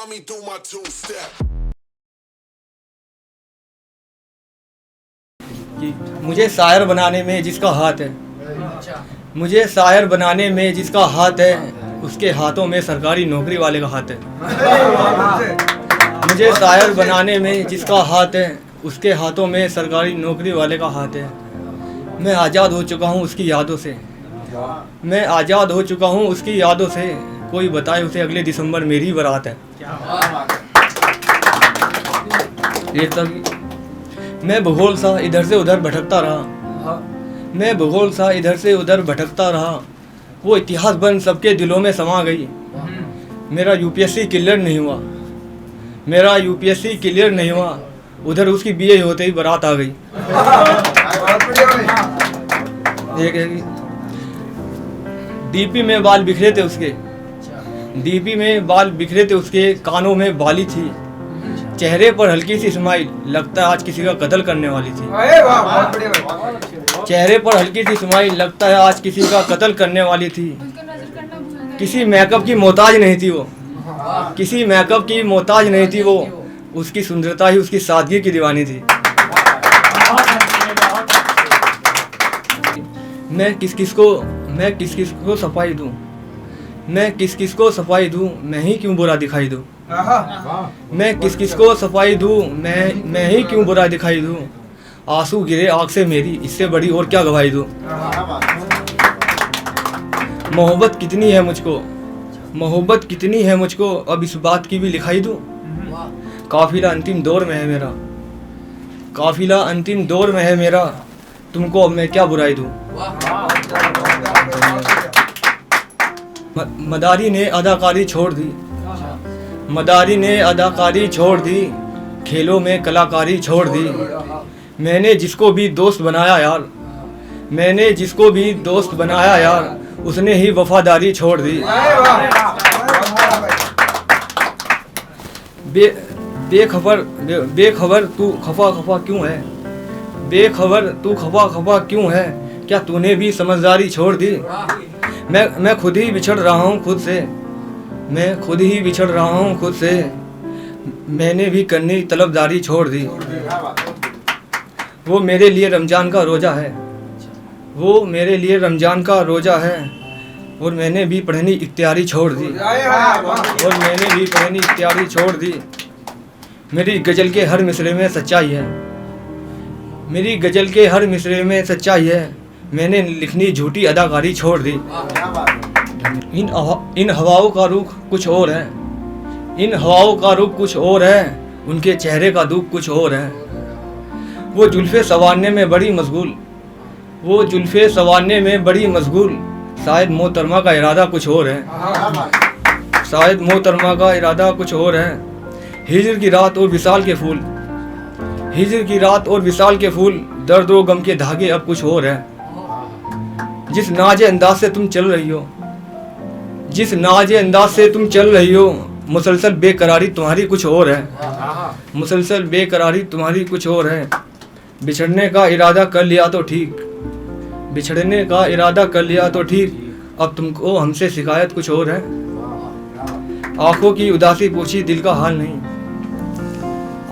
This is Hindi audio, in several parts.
Find me do my two-step. कि मुझे शायर बनाने में जिसका हाथ है, मुझे शायर बनाने में जिसका हाथ है, उसके हाथों में सरकारी नौकरी वाले का हाथ है। मुझे शायर बनाने में जिसका हाथ है, उसके हाथों में सरकारी नौकरी वाले का हाथ है। मैं आज़ाद हो चुका हूँ उसकी यादों से, मैं आज़ाद हो चुका हूँ उसकी यादों से। कोई बताए उसे अगले दिसंबर मेरी बारात है। ये तक मैं भूगोल सा इधर से उधर भटकता रहा, मैं भूगोल सा इधर से उधर भटकता रहा। वो इतिहास बन सबके दिलों में समा गई। मेरा यूपीएससी क्लियर नहीं हुआ, मेरा यूपीएससी क्लियर नहीं हुआ। उधर उसकी बीए होते ही बारात आ गई। डीपी में बाल बिखरे थे उसके, डीपी में बाल बिखरे थे उसके, कानों में बाली थी, चेहरे पर हल्की सी स्माइल, लगता है आज किसी का कत्ल करने वाली थी। चेहरे पर हल्की सी स्माइल, लगता है आज किसी का कत्ल करने वाली थी। किसी मेकअप की मोहताज नहीं थी वो, किसी मेकअप की मोहताज नहीं थी वो। उसकी सुंदरता ही उसकी सादगी की दीवानी थी। मैं किस किस को सफाई दूं, मैं किस किस को सफाई दूं, मैं ही क्यों बुरा दिखाई दूं। मैं किस किस को सफाई दूं, मैं ही क्यों बुरा दिखाई दूं। आंसू गिरे आँख से मेरी, इससे बड़ी और क्या गवाही दूं। मोहब्बत कितनी है मुझको, मोहब्बत कितनी है मुझको, अब इस बात की भी लिखाई दूं। काफिला अंतिम दौर में है मेरा, काफिला अंतिम दौर में है मेरा, तुमको अब मैं क्या बुराई दूं। मदारी ने अदाकारी छोड़ दी, मदारी ने अदाकारी छोड़ दी, खेलों में कलाकारी छोड़ दी। मैंने जिसको भी दोस्त बनाया यार, मैंने जिसको भी दोस्त बनाया यार, उसने ही वफादारी छोड़ दी। बेखबर तू खफा खफा क्यों है, बेखबर तू खफा खफा क्यों है, क्या तूने भी समझदारी छोड़ दी। मैं खुद ही बिछड़ रहा हूँ खुद से, मैं खुद ही बिछड़ रहा हूँ खुद से, मैंने भी करनी तलबदारी छोड़ दी। वो मेरे लिए रमजान का रोज़ा है, वो मेरे लिए रमजान का रोज़ा है, और मैंने भी पढ़नी इख्तियारी छोड़ दी, और मैंने भी पढ़नी इख्तियारी छोड़ दी। मेरी गज़ल के हर मिसरे में सच्चाई है, मेरी गज़ल के हर मिसरे में सच्चाई है, मैंने लिखनी झूठी अदाकारी छोड़ दी। इन हवाओं का रुख कुछ और है, इन हवाओं का रुख कुछ और है, उनके चेहरे का दुख कुछ और है। वो जुल्फ़े संवारने में बड़ी मशगूल, वो जुल्फ़े संवारने में बड़ी मशगूल, शायद मोहतरमा का इरादा कुछ और है, शायद मोहतरमा का इरादा कुछ और है। हिजर की रात और विशाल के फूल, हिजर की रात और विशाल के फूल, दर्द और गम के धागे अब कुछ और है। जिस नाज़े अंदाज से तुम चल रही हो, जिस नाज़े अंदाज से तुम चल रही हो, मुसलसल बेकरारी तुम्हारी कुछ और है, मुसलसल बेकरारी तुम्हारी कुछ और है। बिछड़ने का इरादा कर लिया तो ठीक, बिछड़ने का इरादा कर लिया तो ठीक, अब तुमको हमसे शिकायत कुछ और है। आंखों की उदासी पूछी दिल का हाल नहीं,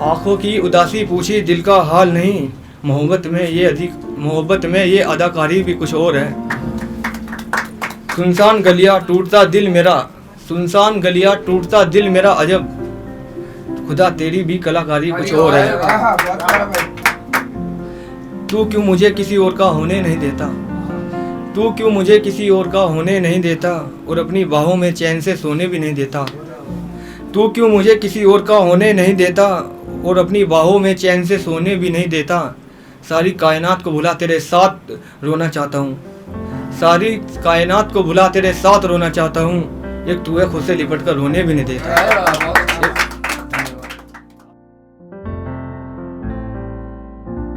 आंखों की उदासी पूछी दिल का हाल नहीं, मोहब्बत में ये अदाकारी भी कुछ और है। सुनसान गलियां टूटता दिल मेरा, सुनसान गलियां टूटता दिल मेरा, अजब खुदा तेरी भी कलाकारी कुछ और है। तू क्यों मुझे किसी और का होने नहीं देता, तू क्यों मुझे किसी और का होने नहीं देता, और अपनी बाहों में चैन से सोने भी नहीं देता। तू क्यों मुझे किसी और का होने नहीं देता, और अपनी बाहों में चैन से सोने भी नहीं देता। सारी कायनात को भुला तेरे साथ रोना चाहता हूँ, सारी कायनात को भुला तेरे साथ रोना चाहता हूँ, एक तू है खुद से लिपट कर रोने भी नहीं देता।